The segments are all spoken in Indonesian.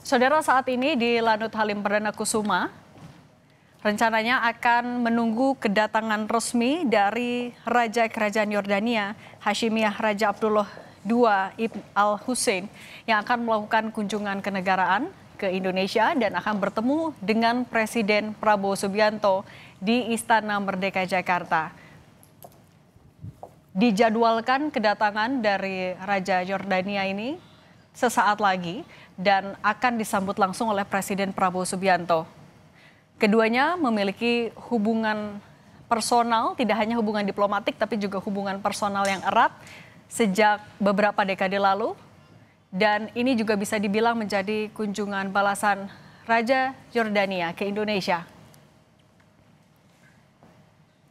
Saudara, saat ini di Lanut Halim Perdana Kusuma, rencananya akan menunggu kedatangan resmi dari Raja Kerajaan Yordania, Hashimiyah Raja Abdullah II Ibn Al-Hussein, yang akan melakukan kunjungan kenegaraan ke Indonesia dan akan bertemu dengan Presiden Prabowo Subianto di Istana Merdeka Jakarta. Dijadwalkan kedatangan dari Raja Yordania ini sesaat lagi dan akan disambut langsung oleh Presiden Prabowo Subianto. Keduanya memiliki hubungan personal, tidak hanya hubungan diplomatik tapi juga hubungan personal yang erat sejak beberapa dekade lalu. Dan ini juga bisa dibilang menjadi kunjungan balasan Raja Yordania ke Indonesia.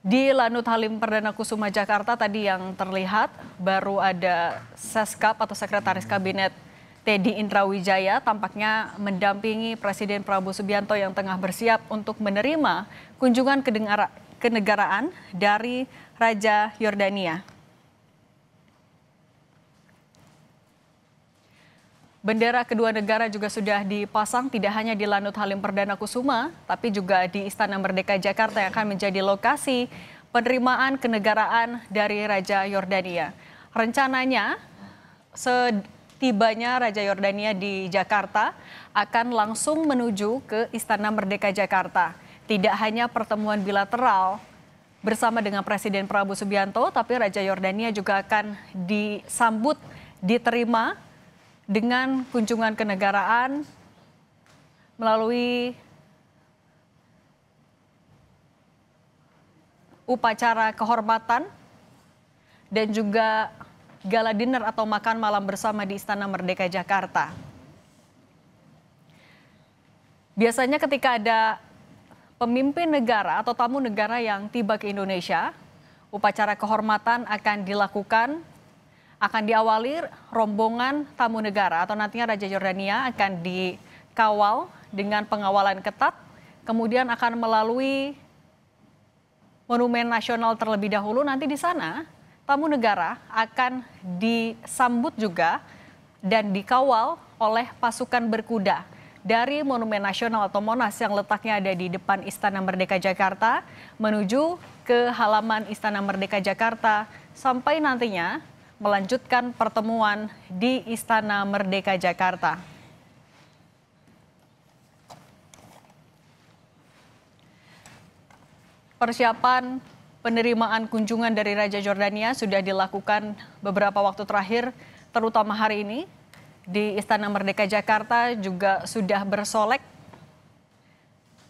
Di Lanut Halim Perdana Kusuma Jakarta tadi yang terlihat baru ada Seskap atau Sekretaris Kabinet Teddy Indrawijaya tampaknya mendampingi Presiden Prabowo Subianto yang tengah bersiap untuk menerima kunjungan kenegaraan dari Raja Yordania. Bendera kedua negara juga sudah dipasang tidak hanya di Lanut Halim Perdana Kusuma, tapi juga di Istana Merdeka Jakarta yang akan menjadi lokasi penerimaan kenegaraan dari Raja Yordania. Rencananya setibanya Raja Yordania di Jakarta akan langsung menuju ke Istana Merdeka Jakarta. Tidak hanya pertemuan bilateral bersama dengan Presiden Prabowo Subianto, tapi Raja Yordania juga akan diterima dengan kunjungan kenegaraan melalui upacara kehormatan dan juga gala dinner atau makan malam bersama di Istana Merdeka Jakarta. Biasanya ketika ada pemimpin negara atau tamu negara yang tiba ke Indonesia, upacara kehormatan akan diawali rombongan tamu negara atau nantinya Raja Yordania akan dikawal dengan pengawalan ketat, kemudian akan melalui Monumen Nasional terlebih dahulu. Nanti di sana tamu negara akan disambut juga dan dikawal oleh pasukan berkuda dari Monumen Nasional atau Monas yang letaknya ada di depan Istana Merdeka Jakarta menuju ke halaman Istana Merdeka Jakarta sampai nantinya melanjutkan pertemuan di Istana Merdeka Jakarta. Persiapan penerimaan kunjungan dari Raja Yordania sudah dilakukan beberapa waktu terakhir, terutama hari ini. Di Istana Merdeka Jakarta juga sudah bersolek,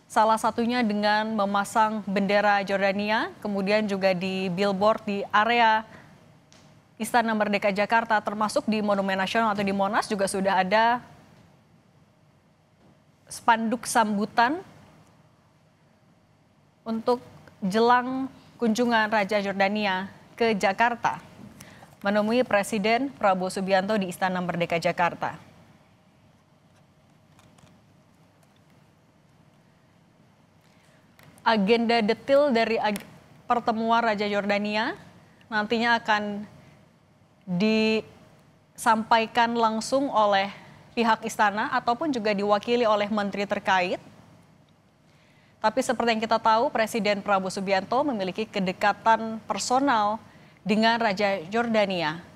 salah satunya dengan memasang bendera Yordania, kemudian juga di billboard di area Istana Merdeka Jakarta termasuk di Monumen Nasional atau di Monas juga sudah ada spanduk sambutan untuk jelang kunjungan Raja Yordania ke Jakarta menemui Presiden Prabowo Subianto di Istana Merdeka Jakarta. Agenda detail dari pertemuan Raja Yordania nantinya akan disampaikan langsung oleh pihak istana ataupun juga diwakili oleh menteri terkait. Tapi seperti yang kita tahu, Presiden Prabowo Subianto memiliki kedekatan personal dengan Raja Yordania.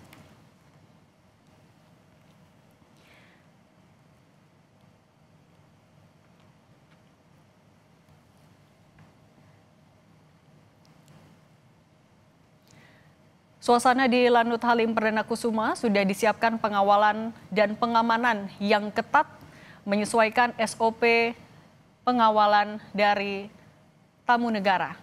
Suasana di Lanut Halim Perdana Kusuma sudah disiapkan pengawalan dan pengamanan yang ketat menyesuaikan SOP pengawalan dari tamu negara.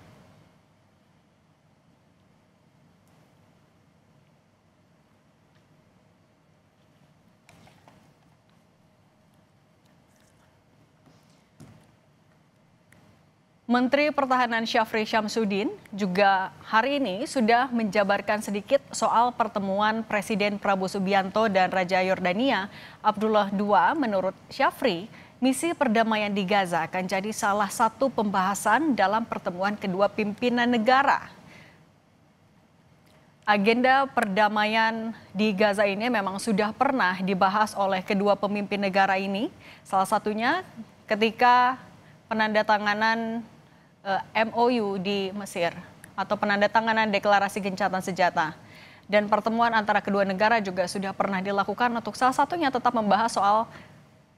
Menteri Pertahanan Syafri Syamsuddin juga hari ini sudah menjabarkan sedikit soal pertemuan Presiden Prabowo Subianto dan Raja Yordania Abdullah II. Menurut Syafri, misi perdamaian di Gaza akan jadi salah satu pembahasan dalam pertemuan kedua pimpinan negara. Agenda perdamaian di Gaza ini memang sudah pernah dibahas oleh kedua pemimpin negara ini. Salah satunya ketika penandatanganan MOU di Mesir atau penandatanganan deklarasi gencatan senjata. Dan pertemuan antara kedua negara juga sudah pernah dilakukan untuk salah satunya tetap membahas soal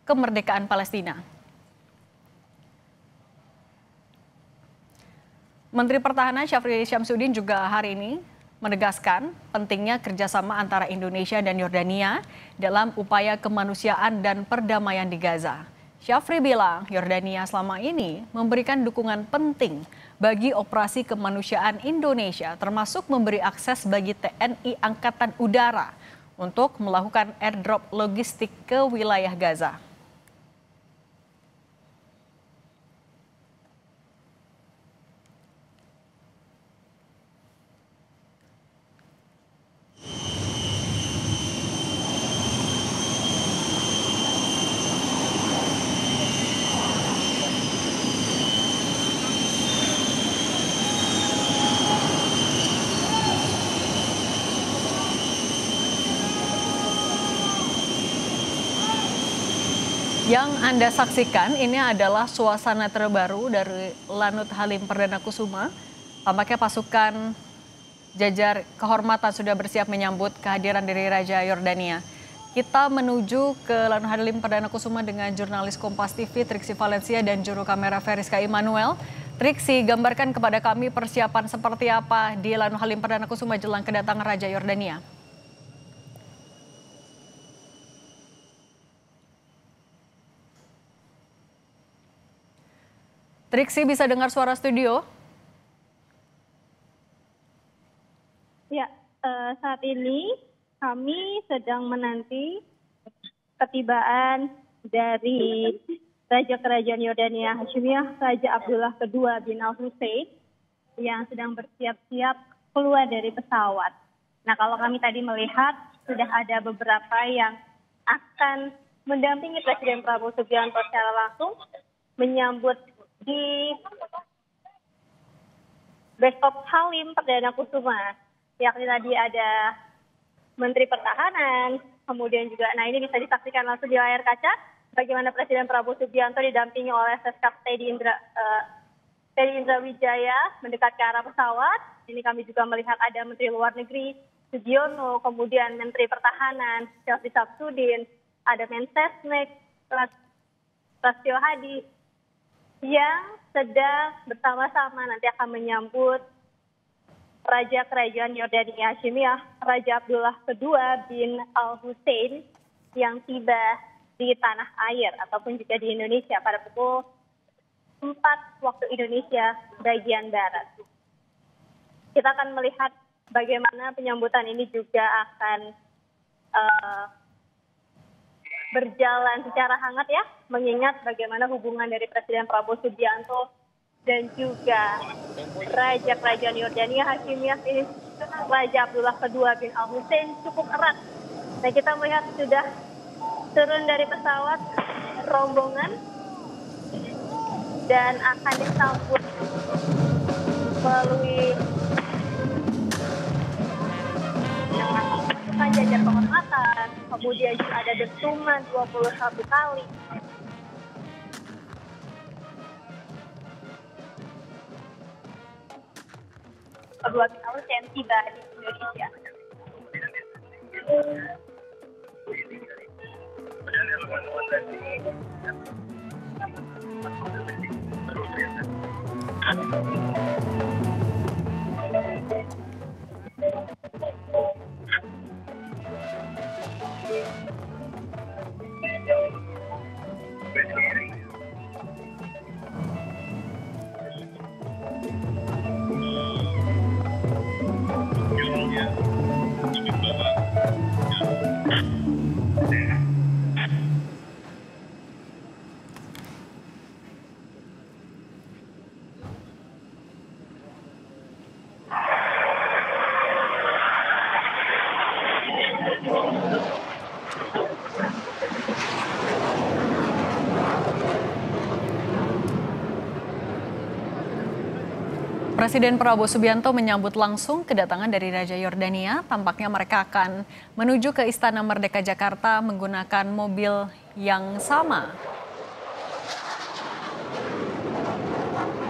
kemerdekaan Palestina. Menteri Pertahanan Syafri Syamsuddin juga hari ini menegaskan pentingnya kerjasama antara Indonesia dan Yordania dalam upaya kemanusiaan dan perdamaian di Gaza. Syafri bilang Yordania selama ini memberikan dukungan penting bagi operasi kemanusiaan Indonesia, termasuk memberi akses bagi TNI Angkatan Udara untuk melakukan airdrop logistik ke wilayah Gaza. Yang Anda saksikan ini adalah suasana terbaru dari Lanut Halim Perdana Kusuma. Tampaknya pasukan jajar kehormatan sudah bersiap menyambut kehadiran dari Raja Yordania. Kita menuju ke Lanut Halim Perdana Kusuma dengan jurnalis Kompas TV Triksi Valencia dan juru kamera Feriska Immanuel. Triksi, gambarkan kepada kami persiapan seperti apa di Lanut Halim Perdana Kusuma jelang kedatangan Raja Yordania. Triksi, bisa dengar suara studio? Ya, saat ini kami sedang menanti ketibaan dari Raja Kerajaan Yordania Hashimiyah, Raja Abdullah II bin Al-Hussein yang sedang bersiap-siap keluar dari pesawat. Nah, kalau kami tadi melihat sudah ada beberapa yang akan mendampingi Presiden Prabowo Subianto secara langsung menyambut di Beskop Halim Perdana Kusuma, yakni tadi ada Menteri Pertahanan, kemudian juga, nah ini bisa disaksikan langsung di layar kaca, bagaimana Presiden Prabowo Subianto didampingi oleh Seskap Teddy Indra Wijaya mendekat ke arah pesawat. Ini kami juga melihat ada Menteri Luar Negeri Sugiono, kemudian Menteri Pertahanan Syafri Syamsuddin, ada Mensesnek Lastio Hadi, yang sedang bersama-sama nanti akan menyambut Raja Kerajaan Yordania Hashimiyah, Raja Abdullah II bin Al-Hussein yang tiba di tanah air ataupun juga di Indonesia pada pukul 4 waktu Indonesia bagian barat. Kita akan melihat bagaimana penyambutan ini juga akan berjalan secara hangat ya, mengingat bagaimana hubungan dari Presiden Prabowo Subianto dan juga Raja Kerajaan Yordania Hashimiyah ini, Raja Abdullah II bin Al-Hussein cukup erat. Nah, kita melihat sudah turun dari pesawat rombongan dan akan disambut melalui jajar kehormatan, kemudian juga ada dentuman 21 kali. Kedua tahun yang tiba di Indonesia. Presiden Prabowo Subianto menyambut langsung kedatangan dari Raja Yordania. Tampaknya mereka akan menuju ke Istana Merdeka Jakarta menggunakan mobil yang sama.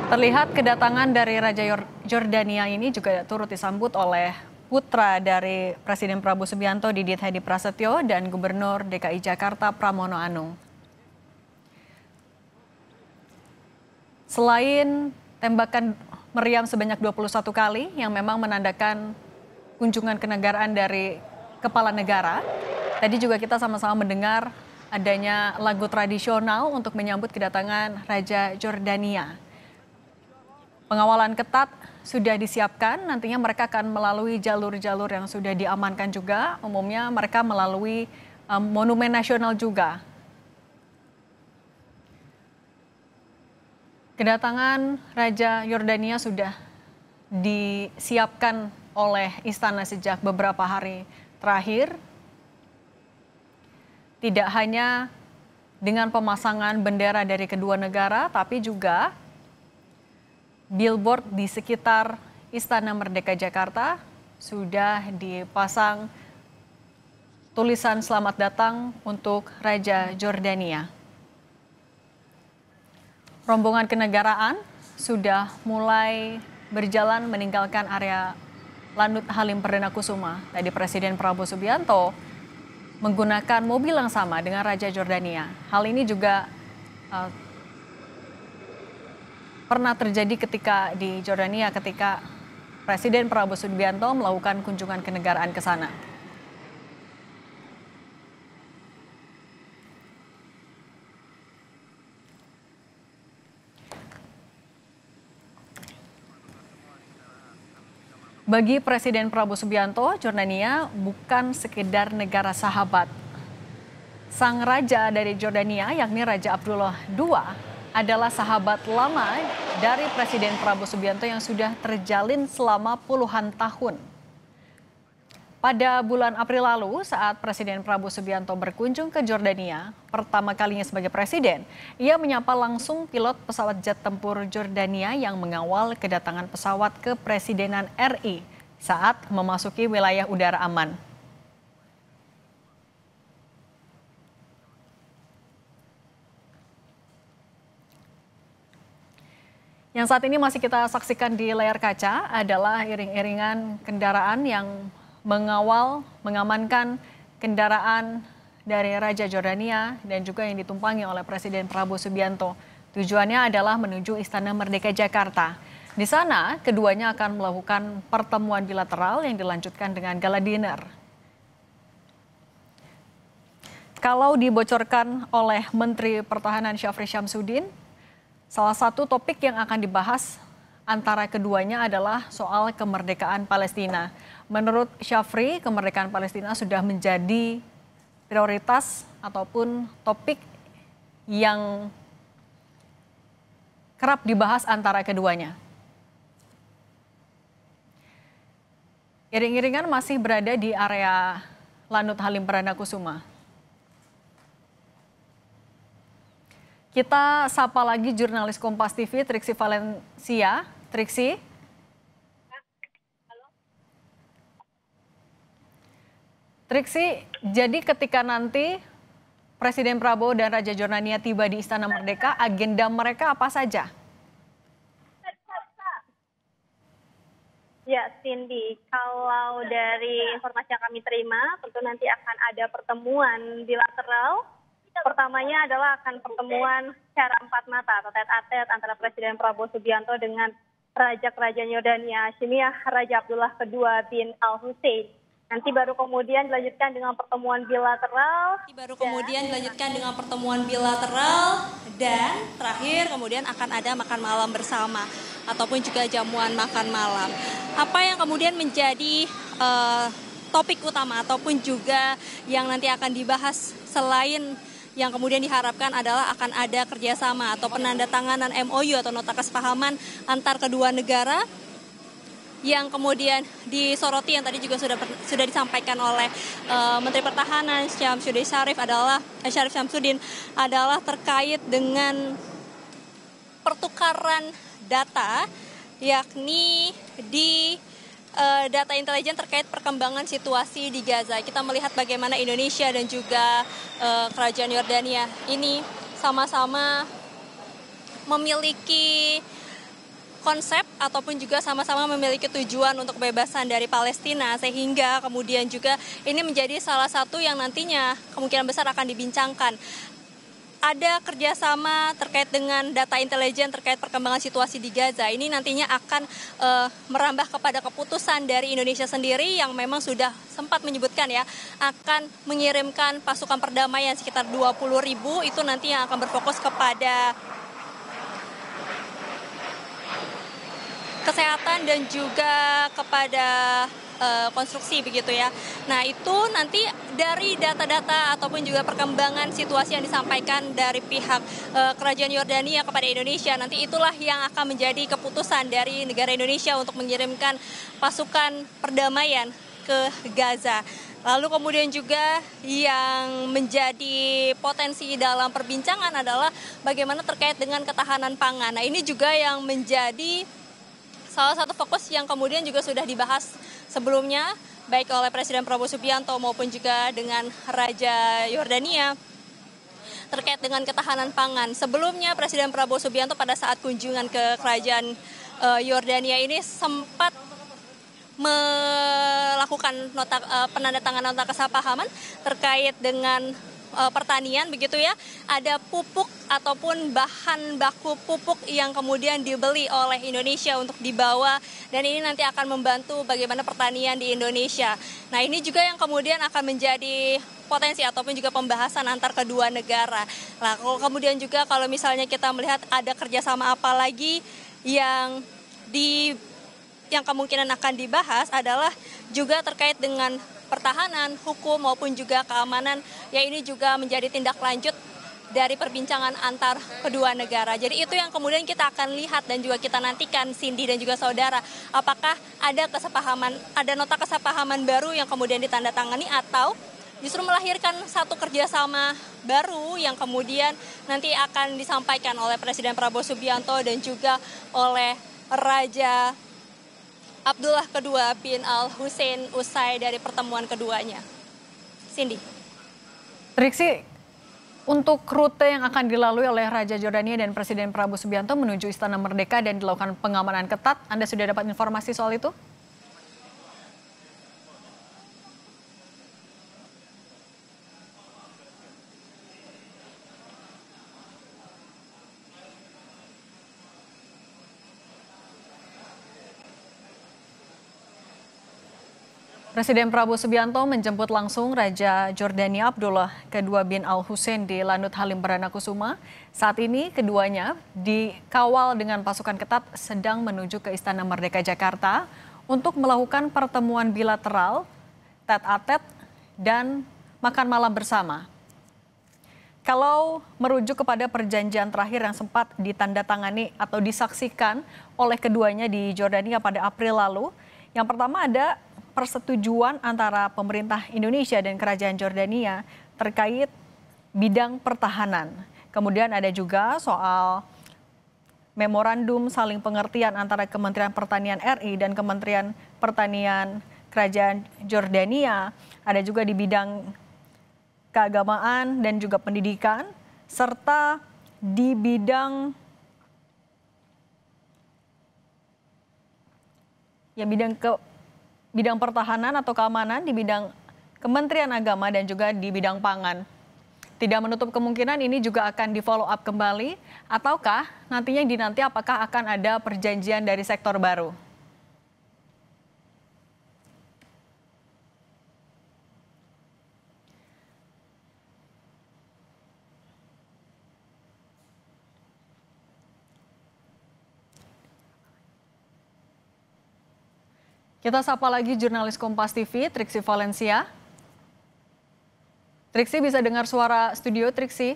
Terlihat kedatangan dari Raja Yordania ini juga turut disambut oleh putra dari Presiden Prabowo Subianto, Didit Hedi Prasetyo, dan Gubernur DKI Jakarta Pramono Anung. Selain tembakan meriam sebanyak 21 kali yang memang menandakan kunjungan kenegaraan dari kepala negara, tadi juga kita sama-sama mendengar adanya lagu tradisional untuk menyambut kedatangan Raja Yordania. Pengawalan ketat sudah disiapkan, nantinya mereka akan melalui jalur-jalur yang sudah diamankan juga, umumnya mereka melalui Monumen Nasional juga. Kedatangan Raja Yordania sudah disiapkan oleh istana sejak beberapa hari terakhir. Tidak hanya dengan pemasangan bendera dari kedua negara, tapi juga billboard di sekitar Istana Merdeka Jakarta sudah dipasang tulisan selamat datang untuk Raja Yordania. Rombongan kenegaraan sudah mulai berjalan meninggalkan area Lanut Halim Perdana Kusuma. Tadi Presiden Prabowo Subianto menggunakan mobil yang sama dengan Raja Yordania. Hal ini juga pernah terjadi ketika di Yordania ketika Presiden Prabowo Subianto melakukan kunjungan kenegaraan ke sana. Bagi Presiden Prabowo Subianto, Yordania bukan sekedar negara sahabat. Sang raja dari Yordania, yakni Raja Abdullah II, adalah sahabat lama dari Presiden Prabowo Subianto yang sudah terjalin selama puluhan tahun. Pada bulan April lalu, saat Presiden Prabowo Subianto berkunjung ke Yordania, pertama kalinya sebagai presiden, ia menyapa langsung pilot pesawat jet tempur Yordania yang mengawal kedatangan pesawat kepresidenan RI saat memasuki wilayah udara aman. Yang saat ini masih kita saksikan di layar kaca adalah iring-iringan kendaraan yang mengamankan kendaraan dari Raja Yordania dan juga yang ditumpangi oleh Presiden Prabowo Subianto. Tujuannya adalah menuju Istana Merdeka Jakarta. Di sana, keduanya akan melakukan pertemuan bilateral yang dilanjutkan dengan gala dinner. Kalau dibocorkan oleh Menteri Pertahanan Syafri Syamsuddin, salah satu topik yang akan dibahas antara keduanya adalah soal kemerdekaan Palestina. Menurut Syafri, kemerdekaan Palestina sudah menjadi prioritas ataupun topik yang kerap dibahas antara keduanya. Iring-iringan masih berada di area Lanut Halim Perdana Kusuma. Kita sapa lagi jurnalis Kompas TV, Triksi Valencia. Triksi. Triksi, jadi ketika nanti Presiden Prabowo dan Raja Yordania tiba di Istana Merdeka, agenda mereka apa saja? Ya, Cindy, kalau dari informasi yang kami terima, tentu nanti akan ada pertemuan bilateral. Pertamanya adalah akan pertemuan secara empat mata atau tete-a-tete antara Presiden Prabowo Subianto dengan Raja Kerajaan Yordania, Hashimiyah Raja Abdullah II bin Al-Hussein. Nanti baru kemudian dilanjutkan dengan pertemuan bilateral. Dan terakhir kemudian akan ada makan malam bersama ataupun juga jamuan makan malam. Apa yang kemudian menjadi topik utama ataupun juga yang nanti akan dibahas selain yang kemudian diharapkan adalah akan ada kerjasama atau penandatanganan MOU atau nota kesepahaman antar kedua negara yang kemudian disoroti yang tadi juga sudah disampaikan oleh Menteri Pertahanan Syarif Syamsuddin adalah terkait dengan pertukaran data yakni di data intelijen terkait perkembangan situasi di Gaza. Kita melihat bagaimana Indonesia dan juga Kerajaan Yordania ini sama-sama memiliki konsep ataupun juga sama-sama memiliki tujuan untuk kebebasan dari Palestina, sehingga kemudian juga ini menjadi salah satu yang nantinya kemungkinan besar akan dibincangkan. Ada kerjasama terkait dengan data intelijen terkait perkembangan situasi di Gaza. Ini nantinya akan merambah kepada keputusan dari Indonesia sendiri yang memang sudah sempat menyebutkan ya akan mengirimkan pasukan perdamaian sekitar 20.000, itu nanti yang akan berfokus kepada kesehatan dan juga kepada konstruksi begitu ya. Nah itu nanti dari data-data ataupun juga perkembangan situasi yang disampaikan dari pihak Kerajaan Yordania kepada Indonesia, nanti itulah yang akan menjadi keputusan dari negara Indonesia untuk mengirimkan pasukan perdamaian ke Gaza. Lalu kemudian juga yang menjadi potensi dalam perbincangan adalah bagaimana terkait dengan ketahanan pangan. Nah ini juga yang menjadi salah satu fokus yang kemudian juga sudah dibahas sebelumnya, baik oleh Presiden Prabowo Subianto maupun juga dengan Raja Yordania terkait dengan ketahanan pangan. Sebelumnya Presiden Prabowo Subianto pada saat kunjungan ke Kerajaan Yordania ini sempat melakukan penandatanganan nota kesepahaman terkait dengan pertanian begitu ya. Ada pupuk ataupun bahan baku pupuk yang kemudian dibeli oleh Indonesia untuk dibawa, dan ini nanti akan membantu bagaimana pertanian di Indonesia. Nah ini juga yang kemudian akan menjadi potensi ataupun juga pembahasan antar kedua negara. Nah kemudian juga kalau misalnya kita melihat ada kerjasama apa lagi yang kemungkinan akan dibahas adalah juga terkait dengan pertahanan, hukum maupun juga keamanan, ya ini juga menjadi tindak lanjut dari perbincangan antar kedua negara. Jadi itu yang kemudian kita akan lihat dan juga kita nantikan, Cindy dan juga saudara, apakah ada nota kesepahaman baru yang kemudian ditandatangani atau justru melahirkan satu kerjasama baru yang kemudian nanti akan disampaikan oleh Presiden Prabowo Subianto dan juga oleh Raja Abdullah II bin Al-Hussein usai dari pertemuan keduanya. Cindy. Triksi, untuk rute yang akan dilalui oleh Raja Yordania dan Presiden Prabowo Subianto menuju Istana Merdeka dan dilakukan pengamanan ketat, Anda sudah dapat informasi soal itu? Presiden Prabowo Subianto menjemput langsung Raja Yordania Abdullah II bin Al-Hussein di Lanut Halim Perdana Kusuma. Saat ini keduanya dikawal dengan pasukan ketat sedang menuju ke Istana Merdeka Jakarta untuk melakukan pertemuan bilateral, tet-a-tet, dan makan malam bersama. Kalau merujuk kepada perjanjian terakhir yang sempat ditandatangani atau disaksikan oleh keduanya di Yordania pada April lalu, yang pertama ada persetujuan antara pemerintah Indonesia dan Kerajaan Yordania terkait bidang pertahanan. Kemudian ada juga soal memorandum saling pengertian antara Kementerian Pertanian RI dan Kementerian Pertanian Kerajaan Yordania. Ada juga di bidang keagamaan dan juga pendidikan, serta di bidang pertahanan atau keamanan, di bidang Kementerian Agama dan juga di bidang pangan. Tidak menutup kemungkinan ini juga akan di-follow up kembali, ataukah nantinya dinanti apakah akan ada perjanjian dari sektor baru. Kita sapa lagi jurnalis Kompas TV, Triksi Valencia. Triksi, bisa dengar suara studio, Triksi?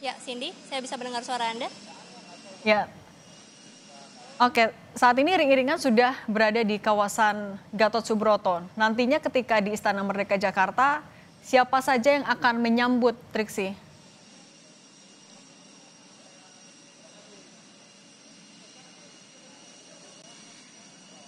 Ya, Cindy, saya bisa mendengar suara Anda. Ya. Oke, saat ini iring-iringan sudah berada di kawasan Gatot Subroto. Nantinya ketika di Istana Merdeka Jakarta, siapa saja yang akan menyambut, Triksi?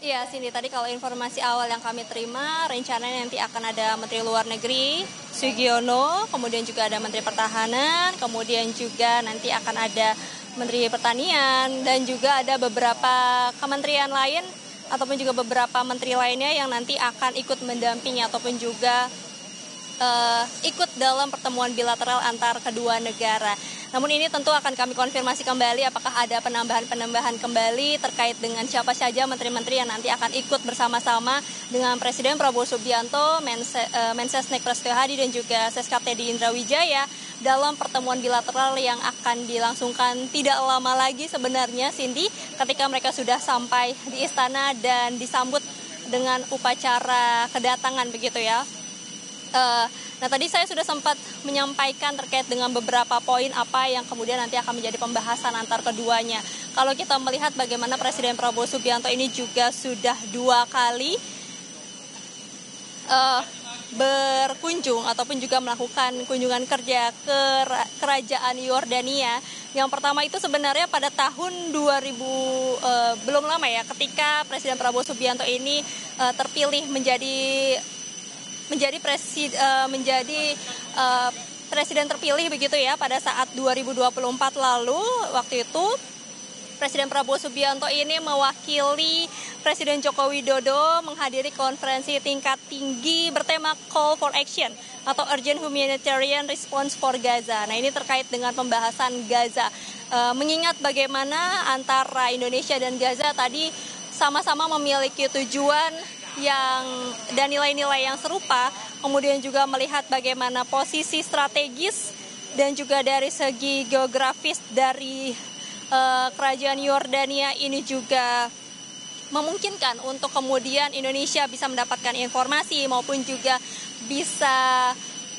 Iya, Cindy, tadi kalau informasi awal yang kami terima, rencananya nanti akan ada Menteri Luar Negeri, Sugiono, kemudian juga ada Menteri Pertahanan, kemudian juga nanti akan ada Menteri Pertanian, dan juga ada beberapa kementerian lain, ataupun juga beberapa menteri lainnya yang nanti akan ikut mendampingi ataupun juga ikut dalam pertemuan bilateral antar kedua negara. Namun ini tentu akan kami konfirmasi kembali apakah ada penambahan kembali terkait dengan siapa saja menteri-menteri yang nanti akan ikut bersama-sama dengan Presiden Prabowo Subianto, Mensesnek Prasetyo Hadi dan juga Seskap Teddy Indra Wijaya dalam pertemuan bilateral yang akan dilangsungkan tidak lama lagi sebenarnya, Cindy, ketika mereka sudah sampai di istana dan disambut dengan upacara kedatangan begitu ya. Nah, tadi saya sudah sempat menyampaikan terkait dengan beberapa poin apa yang kemudian nanti akan menjadi pembahasan antar keduanya. Kalau kita melihat bagaimana Presiden Prabowo Subianto ini juga sudah 2 kali berkunjung ataupun juga melakukan kunjungan kerja ke Kerajaan Yordania. Yang pertama itu sebenarnya pada tahun 2000 belum lama ya, ketika Presiden Prabowo Subianto ini terpilih menjadi presiden terpilih begitu ya pada saat 2024 lalu. Waktu itu Presiden Prabowo Subianto ini mewakili Presiden Joko Widodo menghadiri konferensi tingkat tinggi bertema Call for Action atau Urgent Humanitarian Response for Gaza. Nah, ini terkait dengan pembahasan Gaza. Mengingat bagaimana antara Indonesia dan Gaza tadi sama-sama memiliki tujuan dan nilai-nilai yang serupa, kemudian juga melihat bagaimana posisi strategis dan juga dari segi geografis dari Kerajaan Yordania ini juga memungkinkan untuk kemudian Indonesia bisa mendapatkan informasi maupun juga bisa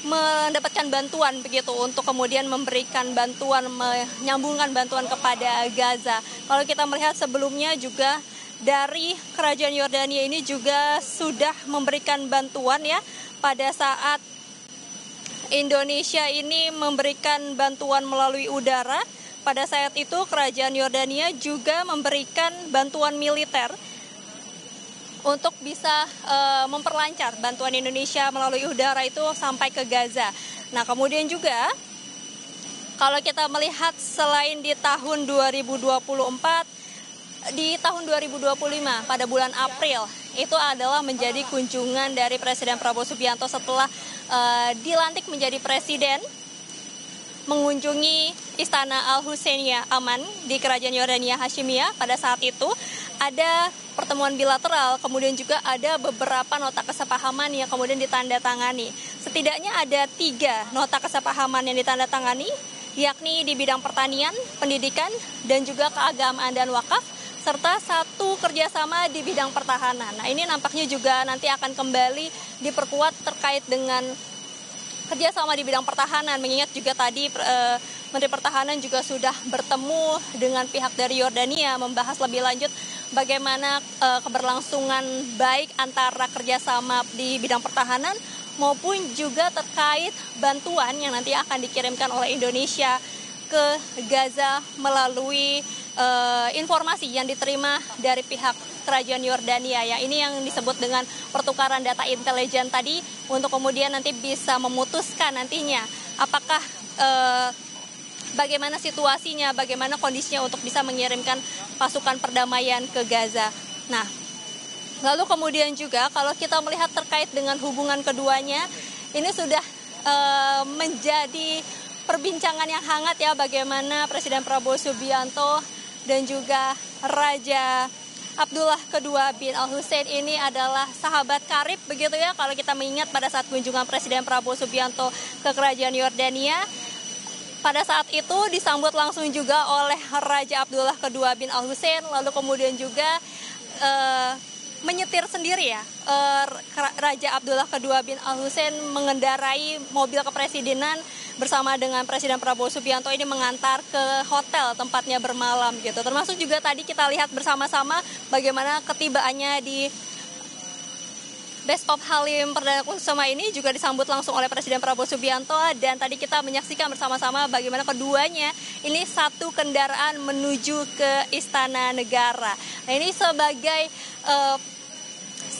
mendapatkan bantuan begitu untuk kemudian memberikan bantuan, menyambungkan bantuan kepada Gaza. Kalau kita melihat sebelumnya juga dari Kerajaan Yordania ini juga sudah memberikan bantuan ya pada saat Indonesia ini memberikan bantuan melalui udara. Pada saat itu Kerajaan Yordania juga memberikan bantuan militer untuk bisa memperlancar bantuan Indonesia melalui udara itu sampai ke Gaza. Nah, kemudian juga kalau kita melihat selain di tahun 2024, di tahun 2025 pada bulan April itu adalah menjadi kunjungan dari Presiden Prabowo Subianto setelah dilantik menjadi presiden, mengunjungi Istana Al-Husainiyah Aman di Kerajaan Yordania Hashimiyah. Pada saat itu ada pertemuan bilateral, kemudian juga ada beberapa nota kesepahaman yang kemudian ditandatangani. Setidaknya ada 3 nota kesepahaman yang ditandatangani, yakni di bidang pertanian, pendidikan, dan juga keagamaan dan wakaf, serta 1 kerjasama di bidang pertahanan. Nah, ini nampaknya juga nanti akan kembali diperkuat terkait dengan kerjasama di bidang pertahanan, mengingat juga tadi Menteri Pertahanan juga sudah bertemu dengan pihak dari Yordania membahas lebih lanjut bagaimana keberlangsungan baik antara kerjasama di bidang pertahanan maupun juga terkait bantuan yang nanti akan dikirimkan oleh Indonesia ke Gaza melalui informasi yang diterima dari pihak Kerajaan Yordania ya. Ini yang disebut dengan pertukaran data intelijen tadi untuk kemudian nanti bisa memutuskan nantinya apakah bagaimana situasinya, bagaimana kondisinya untuk bisa mengirimkan pasukan perdamaian ke Gaza. Nah, lalu kemudian juga kalau kita melihat terkait dengan hubungan keduanya, ini sudah menjadi perbincangan yang hangat ya, bagaimana Presiden Prabowo Subianto dan juga Raja Abdullah II bin Al-Husain ini adalah sahabat karib begitu ya, kalau kita mengingat pada saat kunjungan Presiden Prabowo Subianto ke Kerajaan Yordania. Pada saat itu disambut langsung juga oleh Raja Abdullah II bin Al-Husain, lalu kemudian juga menyetir sendiri ya, Raja Abdullah II bin Al-Husain mengendarai mobil kepresidenan bersama dengan Presiden Prabowo Subianto ini mengantar ke hotel tempatnya bermalam gitu. Termasuk juga tadi kita lihat bersama-sama bagaimana ketibaannya di Base of Halim Perdana Kusuma ini juga disambut langsung oleh Presiden Prabowo Subianto, dan tadi kita menyaksikan bersama-sama bagaimana keduanya ini 1 kendaraan menuju ke Istana Negara. Nah, ini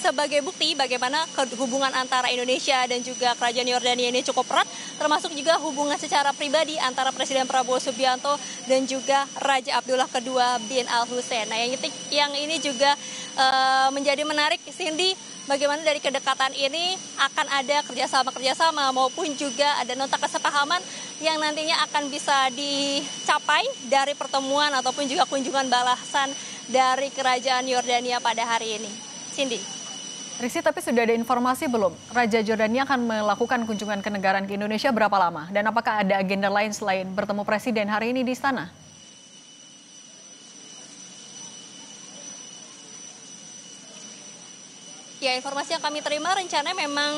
sebagai bukti bagaimana hubungan antara Indonesia dan juga Kerajaan Yordania ini cukup erat, termasuk juga hubungan secara pribadi antara Presiden Prabowo Subianto dan juga Raja Abdullah II bin Al-Hussein. Nah, yang ini juga menjadi menarik, Cindy, bagaimana dari kedekatan ini akan ada kerjasama maupun juga ada nota kesepahaman yang nantinya akan bisa dicapai dari pertemuan ataupun juga kunjungan balasan dari Kerajaan Yordania pada hari ini. Cindy. Riksi, tapi sudah ada informasi belum Raja Jordania akan melakukan kunjungan kenegaraan ke Indonesia berapa lama? Dan apakah ada agenda lain selain bertemu Presiden hari ini di istana? Ya, informasi yang kami terima rencananya memang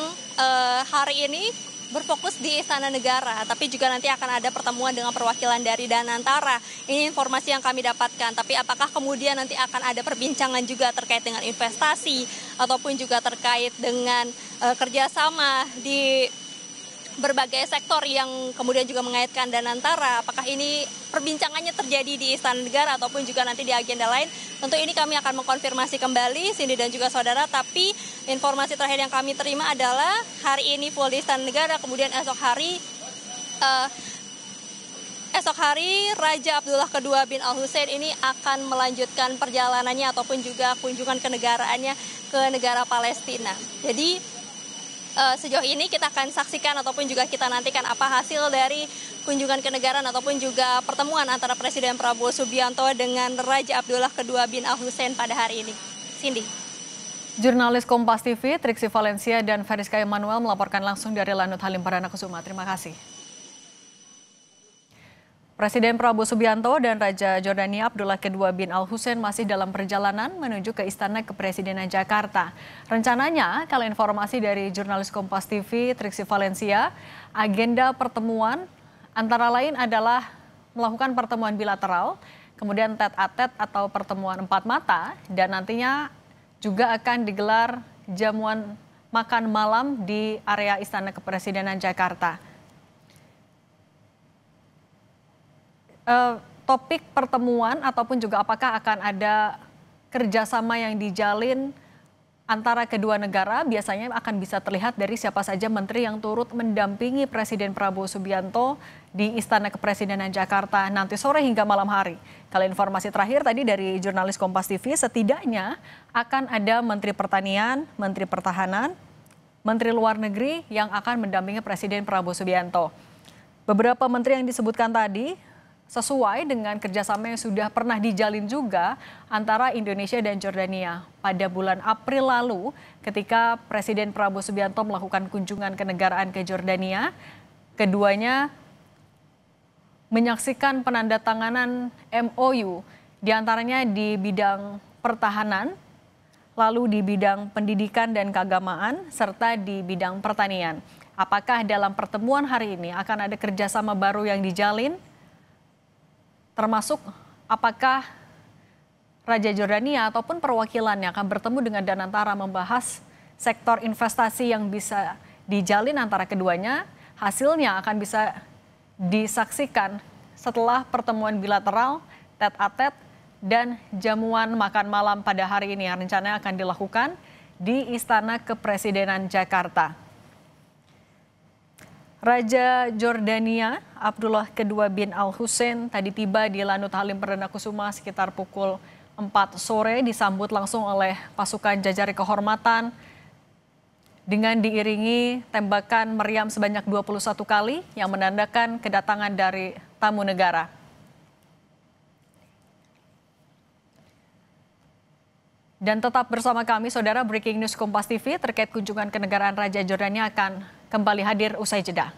hari ini berfokus di Istana Negara, tapi juga nanti akan ada pertemuan dengan perwakilan dari Danantara. Ini informasi yang kami dapatkan, tapi apakah kemudian nanti akan ada perbincangan juga terkait dengan investasi ataupun juga terkait dengan kerjasama di berbagai sektor yang kemudian juga mengaitkan Danantara, apakah ini perbincangannya terjadi di Istana Negara ataupun juga nanti di agenda lain, tentu ini kami akan mengkonfirmasi kembali, Cindy dan juga saudara, tapi informasi terakhir yang kami terima adalah hari ini full di Istana Negara, kemudian esok hari Raja Abdullah II bin Al-Hussein ini akan melanjutkan perjalanannya ataupun juga kunjungan kenegaraannya ke negara Palestina. Jadi sejauh ini kita akan saksikan ataupun juga kita nantikan apa hasil dari kunjungan kenegaraan ataupun juga pertemuan antara Presiden Prabowo Subianto dengan Raja Abdullah II bin Al-Hussein pada hari ini. Cindy. Jurnalis Kompas TV, Triksi Valencia dan Feriska Emanuel melaporkan langsung dari Lanut Halim Perdana Kusuma. Terima kasih. Presiden Prabowo Subianto dan Raja Jordania Abdullah II bin Al-Hussein masih dalam perjalanan menuju ke Istana Kepresidenan Jakarta. Rencananya, kalau informasi dari jurnalis Kompas TV, Triksi Valencia, agenda pertemuan antara lain adalah melakukan pertemuan bilateral, kemudian tete-a-tete atau pertemuan empat mata, dan nantinya juga akan digelar jamuan makan malam di area Istana Kepresidenan Jakarta. Topik pertemuan ataupun juga apakah akan ada kerjasama yang dijalin antara kedua negara biasanya akan bisa terlihat dari siapa saja menteri yang turut mendampingi Presiden Prabowo Subianto di Istana Kepresidenan Jakarta nanti sore hingga malam hari. Kalau informasi terakhir tadi dari jurnalis Kompas TV, setidaknya akan ada Menteri Pertanian, Menteri Pertahanan, Menteri Luar Negeri yang akan mendampingi Presiden Prabowo Subianto. Beberapa menteri yang disebutkan tadi sesuai dengan kerjasama yang sudah pernah dijalin juga antara Indonesia dan Jordania pada bulan April lalu ketika Presiden Prabowo Subianto melakukan kunjungan kenegaraan ke Jordania. Keduanya menyaksikan penandatanganan MOU diantaranya di bidang pertahanan, lalu di bidang pendidikan dan keagamaan, serta di bidang pertanian. Apakah dalam pertemuan hari ini akan ada kerjasama baru yang dijalin? Termasuk apakah Raja Jordania ataupun perwakilannya akan bertemu dengan Danantara membahas sektor investasi yang bisa dijalin antara keduanya. Hasilnya akan bisa disaksikan setelah pertemuan bilateral, tete-a-tete, dan jamuan makan malam pada hari ini yang rencananya akan dilakukan di Istana Kepresidenan Jakarta. Raja Jordania Abdullah II bin Al-Hussein tadi tiba di Lanut Halim Perdana Kusuma sekitar pukul 4 sore, disambut langsung oleh pasukan jajari kehormatan dengan diiringi tembakan meriam sebanyak 21 kali yang menandakan kedatangan dari tamu negara. Dan tetap bersama kami, saudara, Breaking News Kompas TV terkait kunjungan kenegaraan Raja Jordania akan kembali hadir usai jeda.